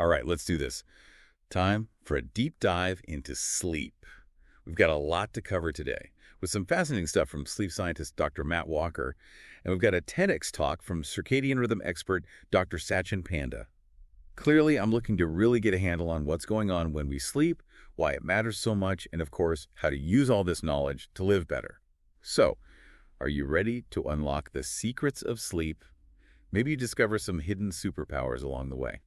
All right, let's do this. Time for a deep dive into sleep. We've got a lot to cover today, with some fascinating stuff from sleep scientist Dr. Matt Walker, and we've got a TEDx talk from circadian rhythm expert Dr. Sachin Panda. Clearly, I'm looking to really get a handle on what's going on when we sleep, why it matters so much, and of course, how to use all this knowledge to live better. So, are you ready to unlock the secrets of sleep? Maybe you discover some hidden superpowers along the way.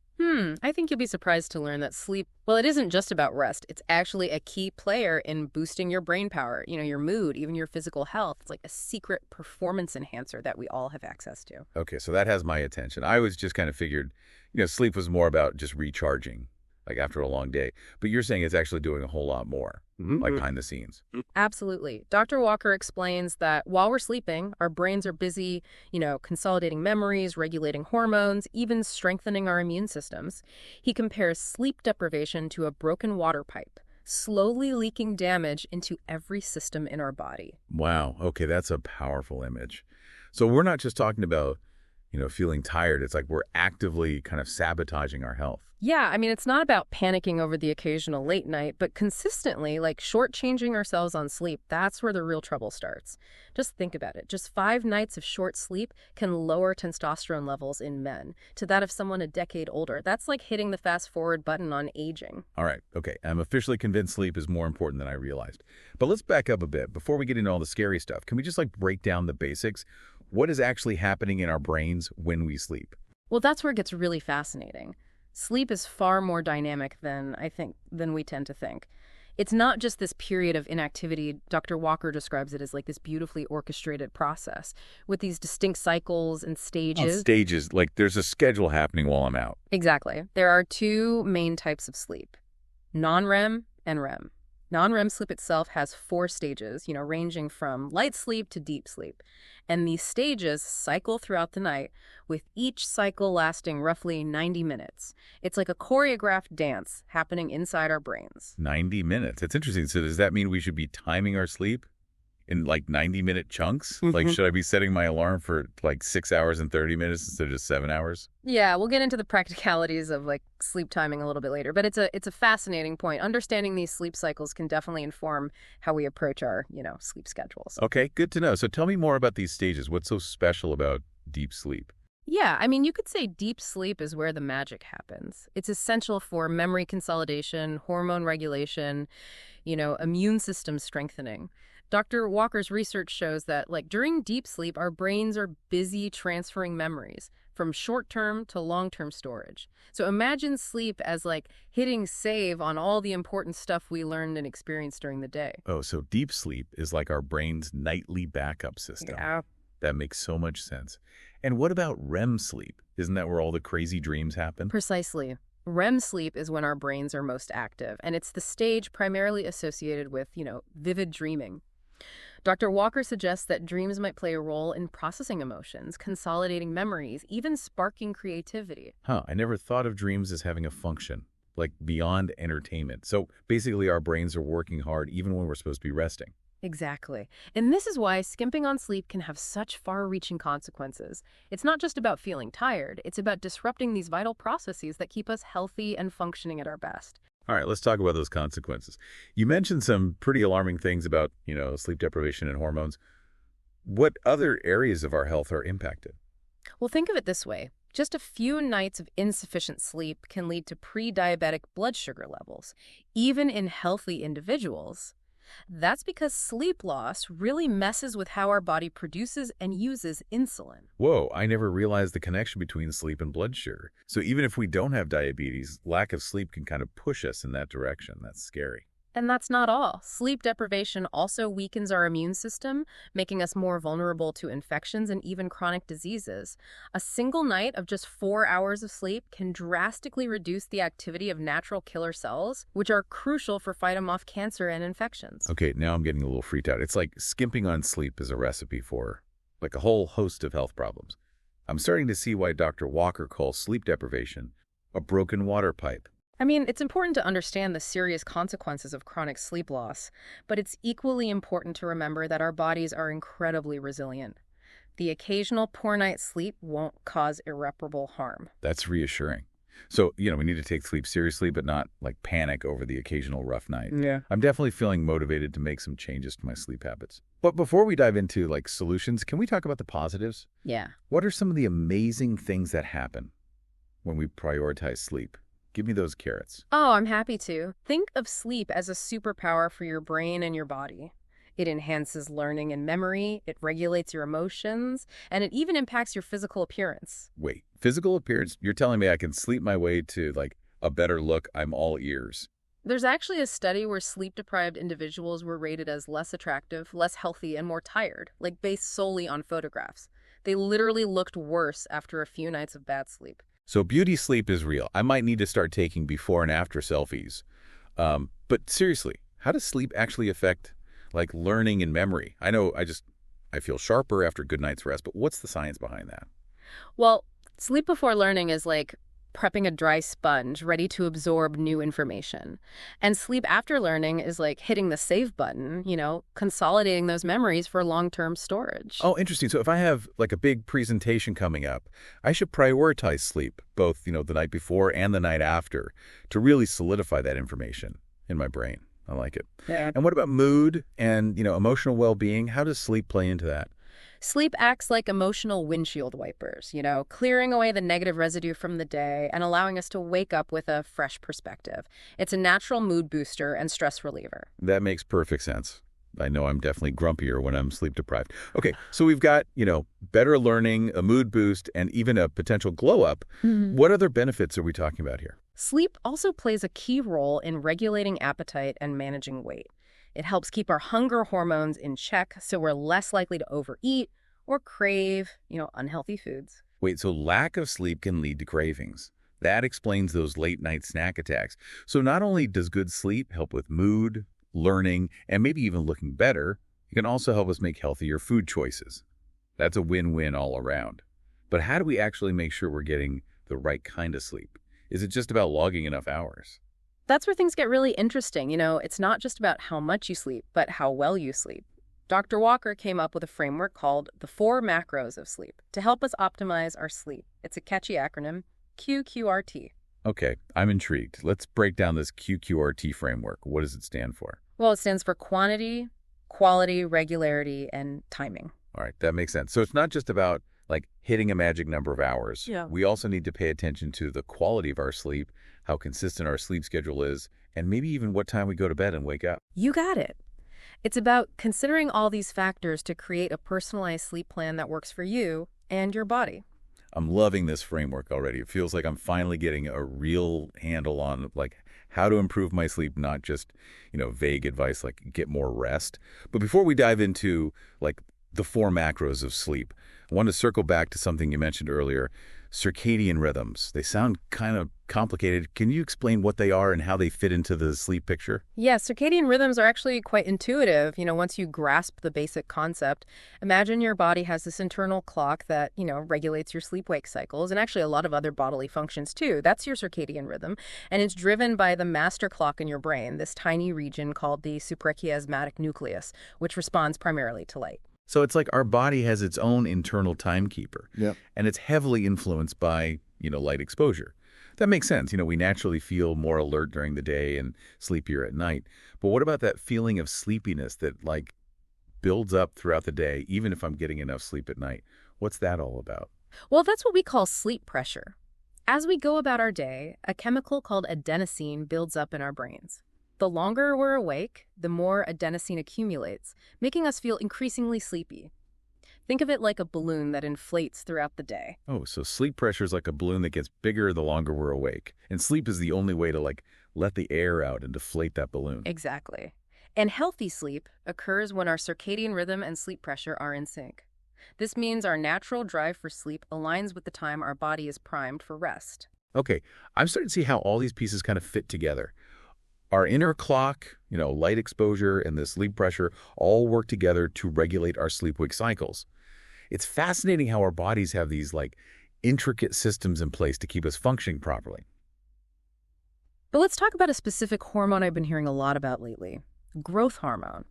I think you'll be surprised to learn that sleep, well, it isn't just about rest. It's actually a key player in boosting your brain power, your mood, even your physical health. It's like a secret performance enhancer that we all have access to. Okay, so that has my attention. I was just kind of figured, sleep was more about just recharging, like after a long day. But you're saying it's actually doing a whole lot more, like behind the scenes. Absolutely. Dr. Walker explains that while we're sleeping, our brains are busy, consolidating memories, regulating hormones, even strengthening our immune systems. He compares sleep deprivation to a broken water pipe, slowly leaking damage into every system in our body. Wow. Okay, that's a powerful image. So we're not just talking about, feeling tired. It's like we're actively kind of sabotaging our health. Yeah, it's not about panicking over the occasional late night, but consistently, like shortchanging ourselves on sleep, that's where the real trouble starts. Just think about it. Just 5 nights of short sleep can lower testosterone levels in men to that of someone a decade older. That's like hitting the fast forward button on aging. All right. Okay. I'm officially convinced sleep is more important than I realized. But let's back up a bit. Before we get into all the scary stuff, can we just break down the basics? What is actually happening in our brains when we sleep? Well, that's where it gets really fascinating. Sleep is far more dynamic than we tend to think. It's not just this period of inactivity. Dr. Walker describes it as like this beautifully orchestrated process with these distinct cycles and stages. Stages, like there's a schedule happening while I'm out. Exactly. There are 2 main types of sleep, non-REM and REM. Non-REM sleep itself has 4 stages, ranging from light sleep to deep sleep. And these stages cycle throughout the night, with each cycle lasting roughly 90 minutes. It's like a choreographed dance happening inside our brains. 90 minutes. It's interesting. So does that mean we should be timing our sleep in 90-minute chunks? Should I be setting my alarm for 6 hours and 30 minutes instead of just 7 hours? Yeah, we'll get into the practicalities of sleep timing a little bit later, but it's a fascinating point. Understanding these sleep cycles can definitely inform how we approach our, sleep schedules. Okay, good to know. So tell me more about these stages. What's so special about deep sleep? Yeah, you could say deep sleep is where the magic happens. It's essential for memory consolidation, hormone regulation, immune system strengthening. Dr. Walker's research shows that, during deep sleep, our brains are busy transferring memories from short-term to long-term storage. So imagine sleep as, hitting save on all the important stuff we learned and experienced during the day. Oh, so deep sleep is like our brain's nightly backup system. Yeah. That makes so much sense. And what about REM sleep? Isn't that where all the crazy dreams happen? Precisely. REM sleep is when our brains are most active, and it's the stage primarily associated with, vivid dreaming. Dr. Walker suggests that dreams might play a role in processing emotions, consolidating memories, even sparking creativity. I never thought of dreams as having a function, beyond entertainment. So basically our brains are working hard even when we're supposed to be resting. Exactly. And this is why skimping on sleep can have such far-reaching consequences. It's not just about feeling tired, it's about disrupting these vital processes that keep us healthy and functioning at our best. All right, let's talk about those consequences. You mentioned some pretty alarming things about, sleep deprivation and hormones. What other areas of our health are impacted? Well, think of it this way. Just a few nights of insufficient sleep can lead to pre-diabetic blood sugar levels, even in healthy individuals. That's because sleep loss really messes with how our body produces and uses insulin. Whoa, I never realized the connection between sleep and blood sugar. So even if we don't have diabetes, lack of sleep can kind of push us in that direction. That's scary. And that's not all. Sleep deprivation also weakens our immune system, making us more vulnerable to infections and even chronic diseases. A single night of just 4 hours of sleep can drastically reduce the activity of natural killer cells, which are crucial for fighting off cancer and infections. Okay, now I'm getting a little freaked out. It's like skimping on sleep is a recipe for a whole host of health problems. I'm starting to see why Dr. Walker calls sleep deprivation a broken water pipe. It's important to understand the serious consequences of chronic sleep loss, but it's equally important to remember that our bodies are incredibly resilient. The occasional poor night's sleep won't cause irreparable harm. That's reassuring. So, we need to take sleep seriously, but not like panic over the occasional rough night. Yeah. I'm definitely feeling motivated to make some changes to my sleep habits. But before we dive into like solutions, can we talk about the positives? Yeah. What are some of the amazing things that happen when we prioritize sleep? Give me those carrots. Oh, I'm happy to. Think of sleep as a superpower for your brain and your body. It enhances learning and memory, it regulates your emotions, and it even impacts your physical appearance. Wait, physical appearance? You're telling me I can sleep my way to like a better look? I'm all ears. There's actually a study where sleep-deprived individuals were rated as less attractive, less healthy, and more tired, like based solely on photographs. They literally looked worse after a few nights of bad sleep. So beauty sleep is real. I might need to start taking before and after selfies. But seriously, how does sleep actually affect like learning and memory? I know I feel sharper after a good night's rest, but what's the science behind that? Well, sleep before learning is like prepping a dry sponge ready to absorb new information. And sleep after learning is like hitting the save button, consolidating those memories for long-term storage. Oh, interesting. So if I have like a big presentation coming up, I should prioritize sleep, both, the night before and the night after, to really solidify that information in my brain. I like it. Yeah. And what about mood and, emotional well-being? How does sleep play into that? Sleep acts like emotional windshield wipers, clearing away the negative residue from the day and allowing us to wake up with a fresh perspective. It's a natural mood booster and stress reliever. That makes perfect sense. I know I'm definitely grumpier when I'm sleep deprived. Okay, so we've got, better learning, a mood boost, and even a potential glow up. What other benefits are we talking about here? Sleep also plays a key role in regulating appetite and managing weight. It helps keep our hunger hormones in check so we're less likely to overeat or crave, unhealthy foods. Wait, so lack of sleep can lead to cravings. That explains those late night snack attacks. So not only does good sleep help with mood, learning, and maybe even looking better, it can also help us make healthier food choices. That's a win-win all around. But how do we actually make sure we're getting the right kind of sleep? Is it just about logging enough hours? That's where things get really interesting. It's not just about how much you sleep, but how well you sleep. Dr. Walker came up with a framework called the 4 macros of sleep to help us optimize our sleep. It's a catchy acronym, QQRT. Okay, I'm intrigued. Let's break down this QQRT framework. What does it stand for? Well, it stands for quantity, quality, regularity, and timing. All right, that makes sense. So it's not just about like hitting a magic number of hours. Yeah. We also need to pay attention to the quality of our sleep, how consistent our sleep schedule is, and maybe even what time we go to bed and wake up. You got it. It's about considering all these factors to create a personalized sleep plan that works for you and your body. I'm loving this framework already. It feels like I'm finally getting a real handle on like how to improve my sleep, not just, vague advice like get more rest. But before we dive into like the 4 macros of sleep, I want to circle back to something you mentioned earlier, circadian rhythms. They sound kind of complicated. Can you explain what they are and how they fit into the sleep picture? Yeah, circadian rhythms are actually quite intuitive, once you grasp the basic concept. Imagine your body has this internal clock that, regulates your sleep-wake cycles and actually a lot of other bodily functions too. That's your circadian rhythm, and it's driven by the master clock in your brain, this tiny region called the suprachiasmatic nucleus, which responds primarily to light. So it's like our body has its own internal timekeeper. Yeah. And it's heavily influenced by, light exposure. That makes sense. We naturally feel more alert during the day and sleepier at night. But what about that feeling of sleepiness that like builds up throughout the day, even if I'm getting enough sleep at night? What's that all about? Well, that's what we call sleep pressure. As we go about our day, a chemical called adenosine builds up in our brains. The longer we're awake, the more adenosine accumulates, making us feel increasingly sleepy. Think of it like a balloon that inflates throughout the day. Oh, so sleep pressure is like a balloon that gets bigger the longer we're awake. And sleep is the only way to like let the air out and deflate that balloon. Exactly. And healthy sleep occurs when our circadian rhythm and sleep pressure are in sync. This means our natural drive for sleep aligns with the time our body is primed for rest. Okay, I'm starting to see how all these pieces kind of fit together. Our inner clock, light exposure and the sleep pressure all work together to regulate our sleep-wake cycles. It's fascinating how our bodies have these like intricate systems in place to keep us functioning properly. But let's talk about a specific hormone I've been hearing a lot about lately, growth hormone.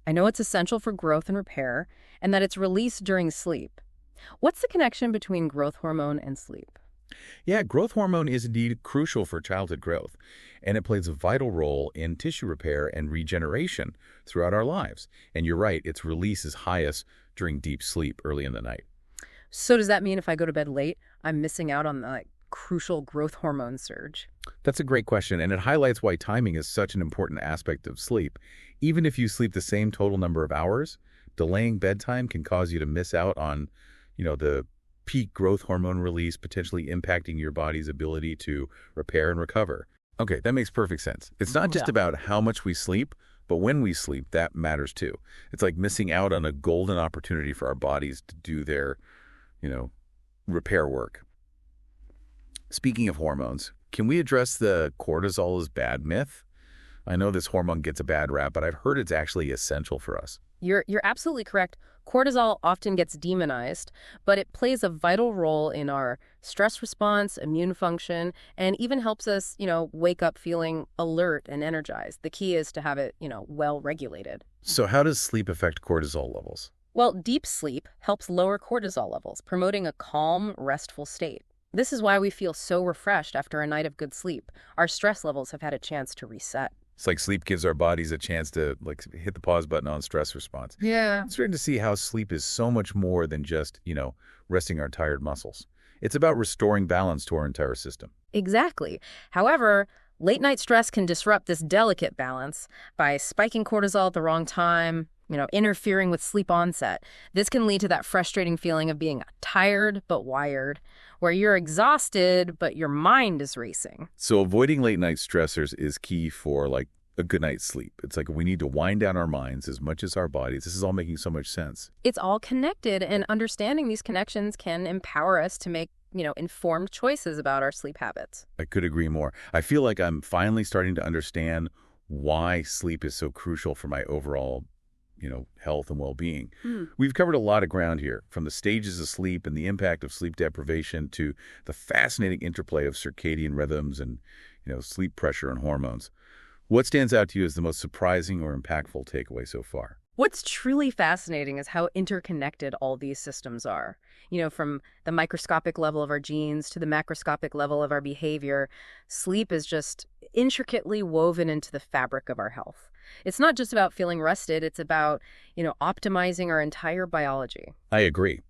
I know it's essential for growth and repair, and that it's released during sleep. What's the connection between growth hormone and sleep? Yeah, growth hormone is indeed crucial for childhood growth, and it plays a vital role in tissue repair and regeneration throughout our lives. And you're right, its release is highest during deep sleep early in the night. So does that mean if I go to bed late, I'm missing out on the crucial growth hormone surge? That's a great question, and it highlights why timing is such an important aspect of sleep. Even if you sleep the same total number of hours, delaying bedtime can cause you to miss out on, the peak growth hormone release, potentially impacting your body's ability to repair and recover. Okay, that makes perfect sense. It's not just Yeah. about how much we sleep, but when we sleep, that matters too. It's like missing out on a golden opportunity for our bodies to do their, you know, repair work. Speaking of hormones, can we address the cortisol is bad myth? I know this hormone gets a bad rap, but I've heard it's actually essential for us. You're absolutely correct. Cortisol often gets demonized, but it plays a vital role in our stress response, immune function, and even helps us, wake up feeling alert and energized. The key is to have it, well regulated. So how does sleep affect cortisol levels? Well, deep sleep helps lower cortisol levels, promoting a calm, restful state. This is why we feel so refreshed after a night of good sleep. Our stress levels have had a chance to reset. It's like sleep gives our bodies a chance to hit the pause button on stress response. Yeah. It's starting to see how sleep is so much more than just, resting our tired muscles. It's about restoring balance to our entire system. Exactly. However, late night stress can disrupt this delicate balance by spiking cortisol at the wrong time, interfering with sleep onset. This can lead to that frustrating feeling of being tired but wired, where you're exhausted but your mind is racing. So avoiding late night stressors is key for a good night's sleep. It's like we need to wind down our minds as much as our bodies. This is all making so much sense. It's all connected, and understanding these connections can empower us to make, informed choices about our sleep habits. I could agree more. I feel like I'm finally starting to understand why sleep is so crucial for my overall health and well-being. We've covered a lot of ground here, from the stages of sleep and the impact of sleep deprivation to the fascinating interplay of circadian rhythms and, sleep pressure and hormones. What stands out to you as the most surprising or impactful takeaway so far? What's truly fascinating is how interconnected all these systems are. From the microscopic level of our genes to the macroscopic level of our behavior, sleep is just intricately woven into the fabric of our health. It's not just about feeling rested, it's about, optimizing our entire biology. I agree.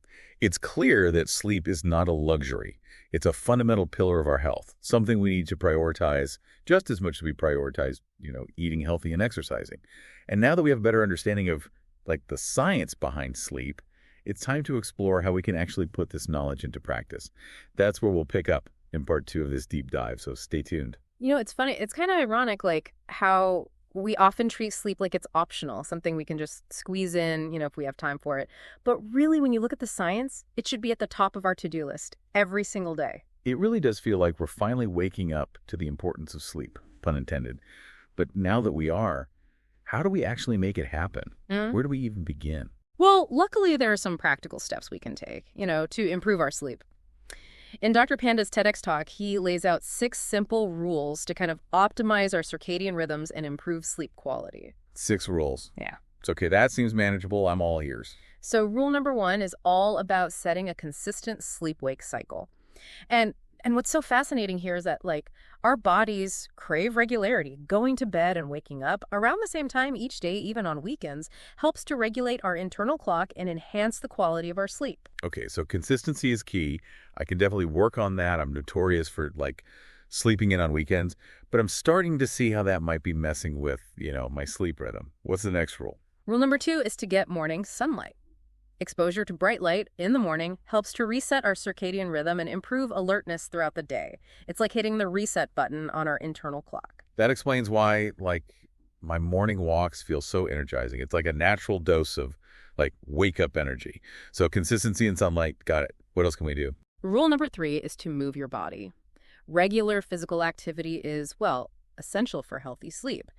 It's clear that sleep is not a luxury. It's a fundamental pillar of our health, something we need to prioritize just as much as we prioritize, eating healthy and exercising. And now that we have a better understanding of the science behind sleep, it's time to explore how we can actually put this knowledge into practice. That's where we'll pick up in part 2 of this deep dive, so stay tuned. It's funny. It's kind of ironic, how we often treat sleep like it's optional, something we can just squeeze in, if we have time for it. But really, when you look at the science, it should be at the top of our to-do list every single day. It really does feel like we're finally waking up to the importance of sleep, pun intended. But now that we are, how do we actually make it happen? Where do we even begin? Well, luckily, there are some practical steps we can take, to improve our sleep. In Dr. Panda's TEDx talk, he lays out 6 simple rules to kind of optimize our circadian rhythms and improve sleep quality. 6 rules. Yeah. It's okay. That seems manageable. I'm all ears. So rule number 1 is all about setting a consistent sleep-wake cycle. And what's so fascinating here is that, our bodies crave regularity. Going to bed and waking up around the same time each day, even on weekends, helps to regulate our internal clock and enhance the quality of our sleep. Okay, so consistency is key. I can definitely work on that. I'm notorious for, sleeping in on weekends. But I'm starting to see how that might be messing with, my sleep rhythm. What's the next rule? Rule number 2 is to get morning sunlight. Exposure to bright light in the morning helps to reset our circadian rhythm and improve alertness throughout the day. It's like hitting the reset button on our internal clock. That explains why, my morning walks feel so energizing. It's like a natural dose of, wake-up energy. So consistency and sunlight, got it. What else can we do? Rule number 3 is to move your body. Regular physical activity is, essential for healthy sleep.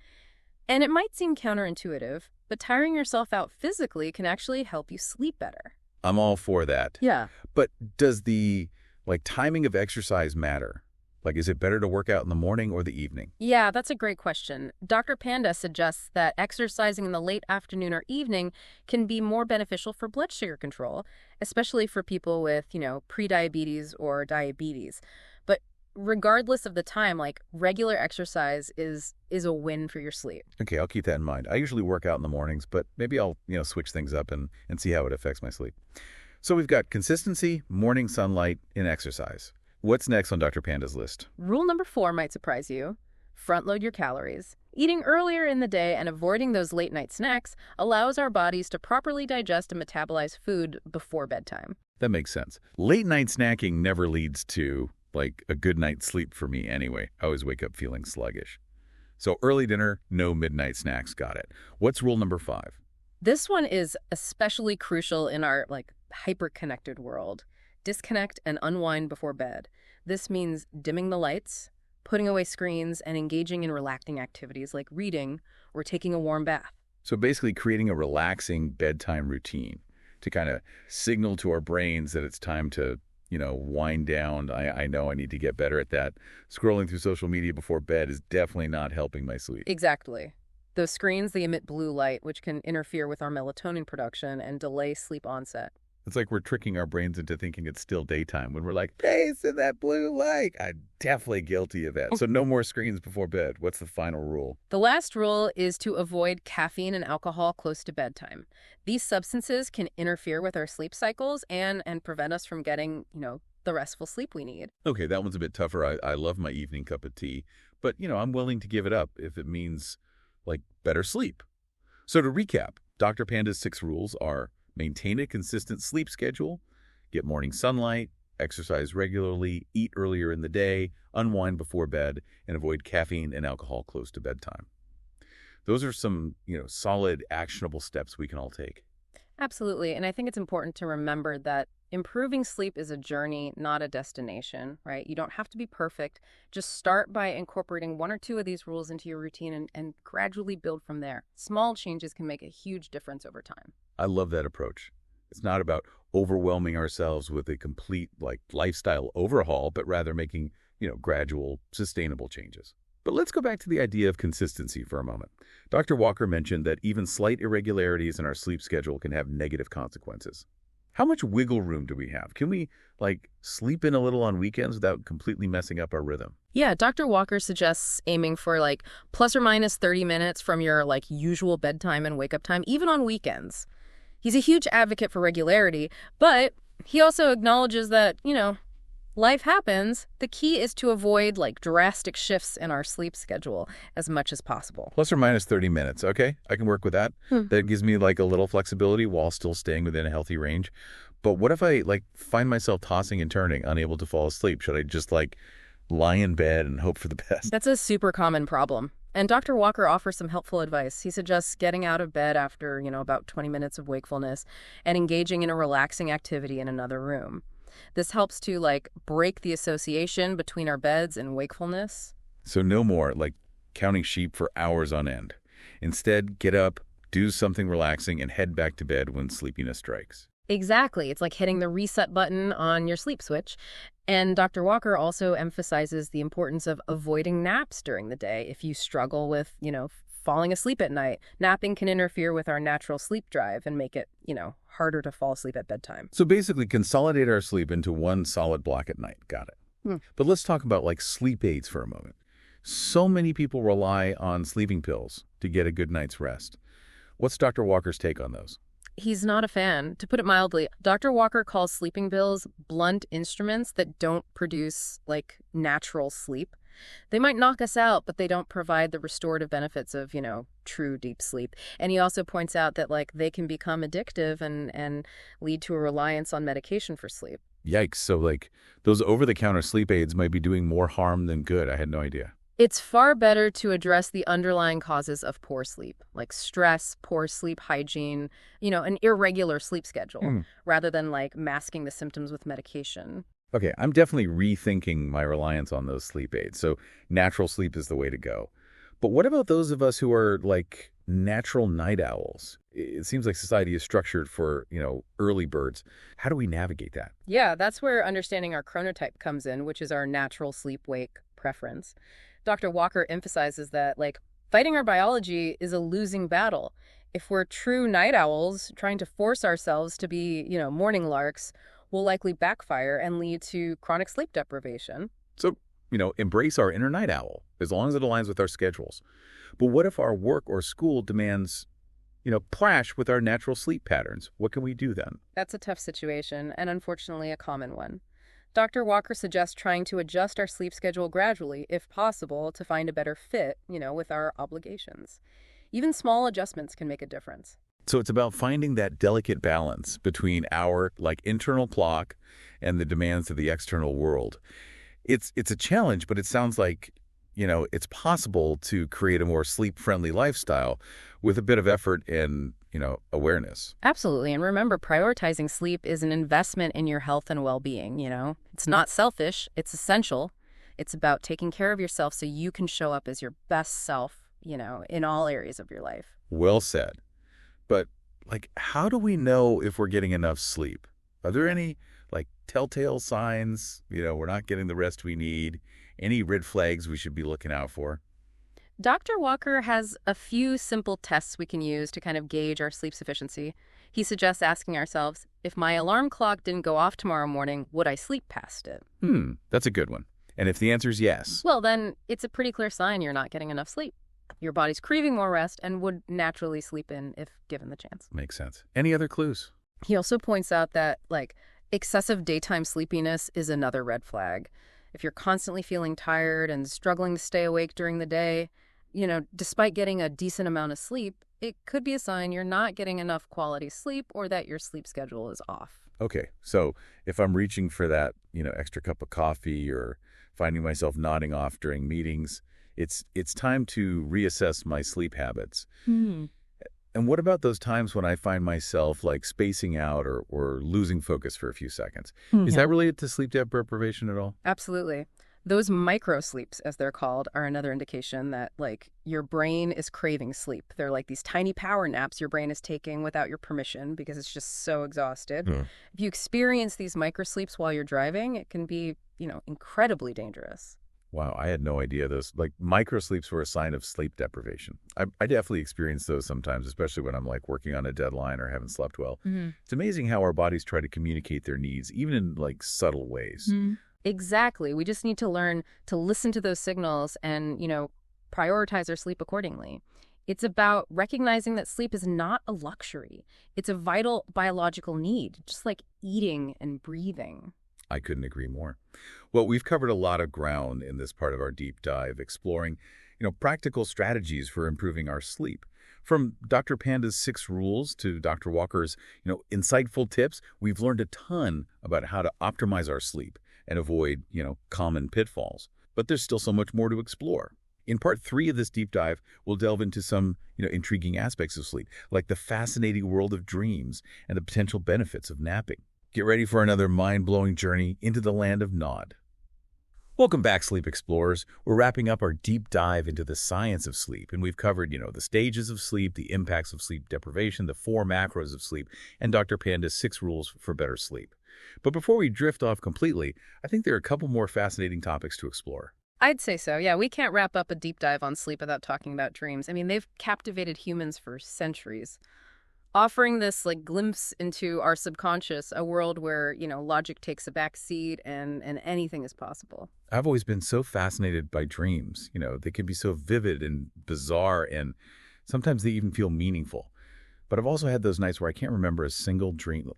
And it might seem counterintuitive, but tiring yourself out physically can actually help you sleep better. I'm all for that. Yeah. But does the, timing of exercise matter? Like, is it better to work out in the morning or the evening? Yeah, that's a great question. Dr. Panda suggests that exercising in the late afternoon or evening can be more beneficial for blood sugar control, especially for people with, prediabetes or diabetes. But regardless of the time, like regular exercise is a win for your sleep. Okay, I'll keep that in mind. I usually work out in the mornings, but maybe I'll, switch things up and see how it affects my sleep. So we've got consistency, morning sunlight, and exercise. What's next on Dr. Panda's list? Rule number 4 might surprise you. Front load your calories. Eating earlier in the day and avoiding those late night snacks allows our bodies to properly digest and metabolize food before bedtime. That makes sense. Late night snacking never leads to, like, a good night's sleep for me anyway. I always wake up feeling sluggish. So early dinner, no midnight snacks, got it. What's rule number 5? This one is especially crucial in our hyper-connected world. Disconnect and unwind before bed. This means dimming the lights, putting away screens, and engaging in relaxing activities like reading or taking a warm bath. So basically creating a relaxing bedtime routine to kind of signal to our brains that it's time to, wind down. I know I need to get better at that. Scrolling through social media before bed is definitely not helping my sleep. Exactly. Those screens, they emit blue light, which can interfere with our melatonin production and delay sleep onset. It's like we're tricking our brains into thinking it's still daytime when we're like, hey, it's in that blue light. I'm definitely guilty of that. So no more screens before bed. What's the final rule? The last rule is to avoid caffeine and alcohol close to bedtime. These substances can interfere with our sleep cycles and prevent us from getting, the restful sleep we need. Okay, that one's a bit tougher. I love my evening cup of tea, but, I'm willing to give it up if it means, better sleep. So to recap, Dr. Panda's 6 rules are: maintain a consistent sleep schedule, get morning sunlight, exercise regularly, eat earlier in the day, unwind before bed, and avoid caffeine and alcohol close to bedtime. Those are some, solid, actionable steps we can all take. Absolutely. And I think it's important to remember that improving sleep is a journey, not a destination, right? You don't have to be perfect. Just start by incorporating 1 or 2 of these rules into your routine and gradually build from there. Small changes can make a huge difference over time. I love that approach. It's not about overwhelming ourselves with a complete lifestyle overhaul, but rather making, gradual, sustainable changes. But let's go back to the idea of consistency for a moment. Dr. Walker mentioned that even slight irregularities in our sleep schedule can have negative consequences. How much wiggle room do we have? Can we, sleep in a little on weekends without completely messing up our rhythm? Yeah, Dr. Walker suggests aiming for plus or minus 30 minutes from your usual bedtime and wake up time, even on weekends. He's a huge advocate for regularity, but he also acknowledges that, life happens. The key is to avoid drastic shifts in our sleep schedule as much as possible. Plus or minus 30 minutes. Okay, I can work with that. That gives me a little flexibility while still staying within a healthy range. But what if I find myself tossing and turning, unable to fall asleep? Should I just lie in bed and hope for the best? That's a super common problem. And Dr. Walker offers some helpful advice. He suggests getting out of bed after, about 20 minutes of wakefulness and engaging in a relaxing activity in another room. This helps to break the association between our beds and wakefulness. So no more counting sheep for hours on end. Instead, get up, do something relaxing, and head back to bed when sleepiness strikes. Exactly. It's like hitting the reset button on your sleep switch. And Dr. Walker also emphasizes the importance of avoiding naps during the day. If you struggle with, falling asleep at night, napping can interfere with our natural sleep drive and make it, harder to fall asleep at bedtime. So basically consolidate our sleep into one solid block at night. Got it. But let's talk about sleep aids for a moment. So many people rely on sleeping pills to get a good night's rest. What's Dr. Walker's take on those? He's not a fan. To put it mildly, Dr. Walker calls sleeping pills blunt instruments that don't produce natural sleep. They might knock us out, but they don't provide the restorative benefits of, true deep sleep. And he also points out that they can become addictive and lead to a reliance on medication for sleep. Yikes. So those over-the-counter sleep aids might be doing more harm than good. I had no idea. It's far better to address the underlying causes of poor sleep, like stress, poor sleep hygiene, an irregular sleep schedule, rather than masking the symptoms with medication. Okay, I'm definitely rethinking my reliance on those sleep aids. So natural sleep is the way to go. But what about those of us who are like natural night owls? It seems like society is structured for, early birds. How do we navigate that? Yeah, that's where understanding our chronotype comes in, which is our natural sleep-wake preference. Dr. Walker emphasizes that, fighting our biology is a losing battle. If we're true night owls, trying to force ourselves to be, morning larks will likely backfire and lead to chronic sleep deprivation. So, embrace our inner night owl, as long as it aligns with our schedules. But what if our work or school demands, clash with our natural sleep patterns? What can we do then? That's a tough situation, and unfortunately a common one. Dr. Walker suggests trying to adjust our sleep schedule gradually, if possible, to find a better fit, with our obligations. Even small adjustments can make a difference. So it's about finding that delicate balance between our internal clock and the demands of the external world. It's a challenge, but it sounds like, it's possible to create a more sleep-friendly lifestyle with a bit of effort and, awareness. Absolutely. And remember, prioritizing sleep is an investment in your health and well-being, It's not selfish, it's essential. It's about taking care of yourself so you can show up as your best self, in all areas of your life. Well said. But, how do we know if we're getting enough sleep? Are there any, telltale signs, we're not getting the rest we need? Any red flags we should be looking out for? Dr. Walker has a few simple tests we can use to kind of gauge our sleep sufficiency. He suggests asking ourselves, if my alarm clock didn't go off tomorrow morning, would I sleep past it? That's a good one. And if the answer is yes? Well, then it's a pretty clear sign you're not getting enough sleep. Your body's craving more rest and would naturally sleep in if given the chance. Makes sense. Any other clues? He also points out that, excessive daytime sleepiness is another red flag. If you're constantly feeling tired and struggling to stay awake during the day, despite getting a decent amount of sleep, it could be a sign you're not getting enough quality sleep or that your sleep schedule is off. Okay, so if I'm reaching for that, extra cup of coffee or finding myself nodding off during meetings, it's time to reassess my sleep habits. And what about those times when I find myself spacing out or losing focus for a few seconds? Is that related to sleep deprivation at all? Absolutely. Those micro sleeps, as they're called, are another indication that your brain is craving sleep. They're like these tiny power naps your brain is taking without your permission because it's just so exhausted. If you experience these micro sleeps while you're driving, it can be, incredibly dangerous. Wow, I had no idea those microsleeps were a sign of sleep deprivation. I definitely experience those sometimes, especially when I'm working on a deadline or haven't slept well. It's amazing how our bodies try to communicate their needs, even in subtle ways. Exactly. We just need to learn to listen to those signals and, prioritize our sleep accordingly. It's about recognizing that sleep is not a luxury. It's a vital biological need, just like eating and breathing. I couldn't agree more. Well, we've covered a lot of ground in this part of our deep dive, exploring, practical strategies for improving our sleep. From Dr. Panda's 6 rules to Dr. Walker's, insightful tips, we've learned a ton about how to optimize our sleep and avoid, common pitfalls. But there's still so much more to explore. In part 3 of this deep dive, we'll delve into some, intriguing aspects of sleep, like the fascinating world of dreams and the potential benefits of napping. Get ready for another mind-blowing journey into the land of Nod. Welcome back, Sleep Explorers. We're wrapping up our deep dive into the science of sleep, and we've covered, the stages of sleep, the impacts of sleep deprivation, the 4 macros of sleep, and Dr. Panda's 6 rules for better sleep. But before we drift off completely, I think there are a couple more fascinating topics to explore. I'd say so. Yeah, we can't wrap up a deep dive on sleep without talking about dreams. I mean, they've captivated humans for centuries. Offering this glimpse into our subconscious, a world where, logic takes a back seat and anything is possible. I've always been so fascinated by dreams. They can be so vivid and bizarre, and sometimes they even feel meaningful. But I've also had those nights where I can't remember a single dream.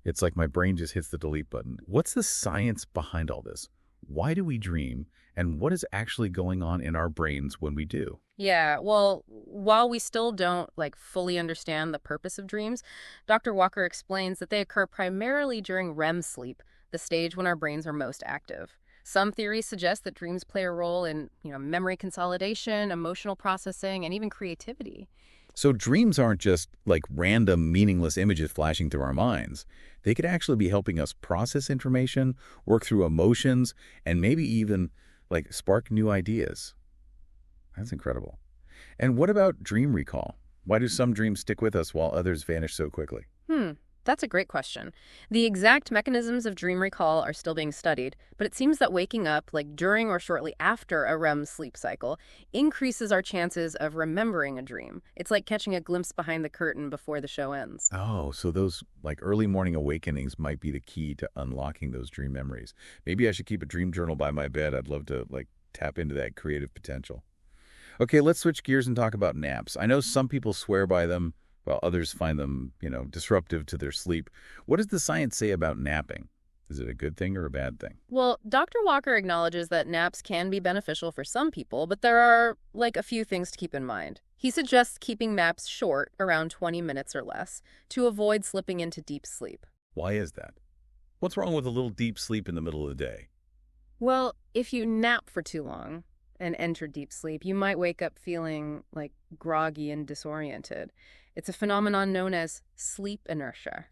It's like my brain just hits the delete button. What's the science behind all this? Why do we dream? And what is actually going on in our brains when we do? Yeah, well, while we still don't fully understand the purpose of dreams, Dr. Walker explains that they occur primarily during REM sleep, the stage when our brains are most active. Some theories suggest that dreams play a role in, memory consolidation, emotional processing, and even creativity. So dreams aren't just random, meaningless images flashing through our minds. They could actually be helping us process information, work through emotions, and maybe even spark new ideas. That's incredible. And what about dream recall? Why do some dreams stick with us while others vanish so quickly? Hmm, that's a great question. The exact mechanisms of dream recall are still being studied, but it seems that waking up, like during or shortly after a REM sleep cycle, increases our chances of remembering a dream. It's like catching a glimpse behind the curtain before the show ends. Oh, so those like early morning awakenings might be the key to unlocking those dream memories. Maybe I should keep a dream journal by my bed. I'd love to tap into that creative potential. Okay, let's switch gears and talk about naps. I know some people swear by them, while others find them, disruptive to their sleep. What does the science say about napping? Is it a good thing or a bad thing? Well, Dr. Walker acknowledges that naps can be beneficial for some people, but there are, a few things to keep in mind. He suggests keeping naps short, around 20 minutes or less, to avoid slipping into deep sleep. Why is that? What's wrong with a little deep sleep in the middle of the day? Well, if you nap for too long and enter deep sleep, you might wake up feeling groggy and disoriented. It's a phenomenon known as sleep inertia.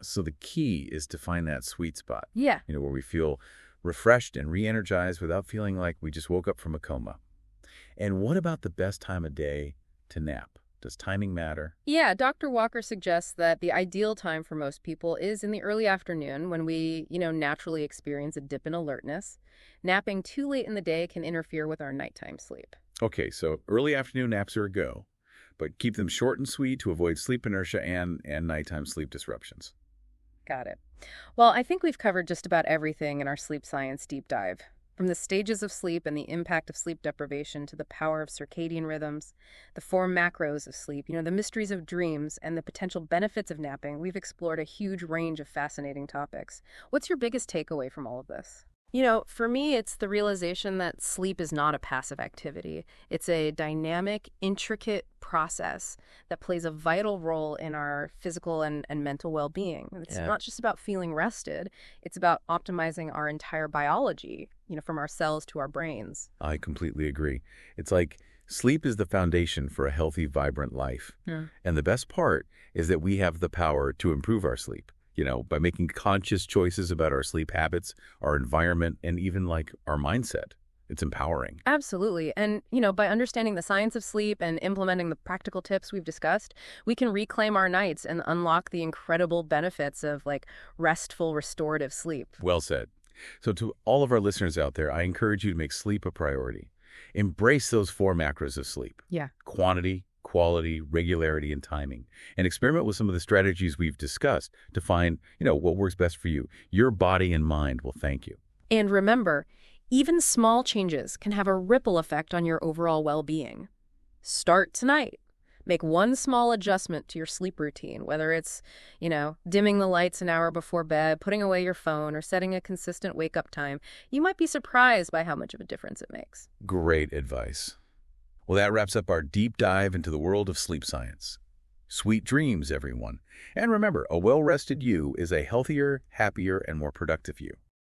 So the key is to find that sweet spot, Yeah. where we feel refreshed and re-energized without feeling like we just woke up from a coma. And what about the best time of day to nap? Does timing matter? Yeah, Dr. Walker suggests that the ideal time for most people is in the early afternoon when we, naturally experience a dip in alertness. Napping too late in the day can interfere with our nighttime sleep. Okay, so early afternoon naps are a go, but keep them short and sweet to avoid sleep inertia and nighttime sleep disruptions. Got it. Well, I think we've covered just about everything in our sleep science deep dive. From the stages of sleep and the impact of sleep deprivation to the power of circadian rhythms, the four macros of sleep, the mysteries of dreams, and the potential benefits of napping, we've explored a huge range of fascinating topics. What's your biggest takeaway from all of this? For me, it's the realization that sleep is not a passive activity. It's a dynamic, intricate process that plays a vital role in our physical and mental well-being. It's not just about feeling rested. It's about optimizing our entire biology, from our cells to our brains. I completely agree. It's like sleep is the foundation for a healthy, vibrant life. Yeah. And the best part is that we have the power to improve our sleep. By making conscious choices about our sleep habits, our environment, and even our mindset. It's empowering. Absolutely. And, by understanding the science of sleep and implementing the practical tips we've discussed, we can reclaim our nights and unlock the incredible benefits of restful, restorative sleep. Well said. So to all of our listeners out there, I encourage you to make sleep a priority. Embrace those four macros of sleep. Yeah. Quantity, quality, regularity, and timing. And experiment with some of the strategies we've discussed to find, what works best for you. Your body and mind will thank you. And remember, even small changes can have a ripple effect on your overall well-being. Start tonight. Make one small adjustment to your sleep routine, whether it's, dimming the lights an hour before bed, putting away your phone, or setting a consistent wake-up time. You might be surprised by how much of a difference it makes. Great advice. Well, that wraps up our deep dive into the world of sleep science. Sweet dreams, everyone. And remember, a well-rested you is a healthier, happier, and more productive you.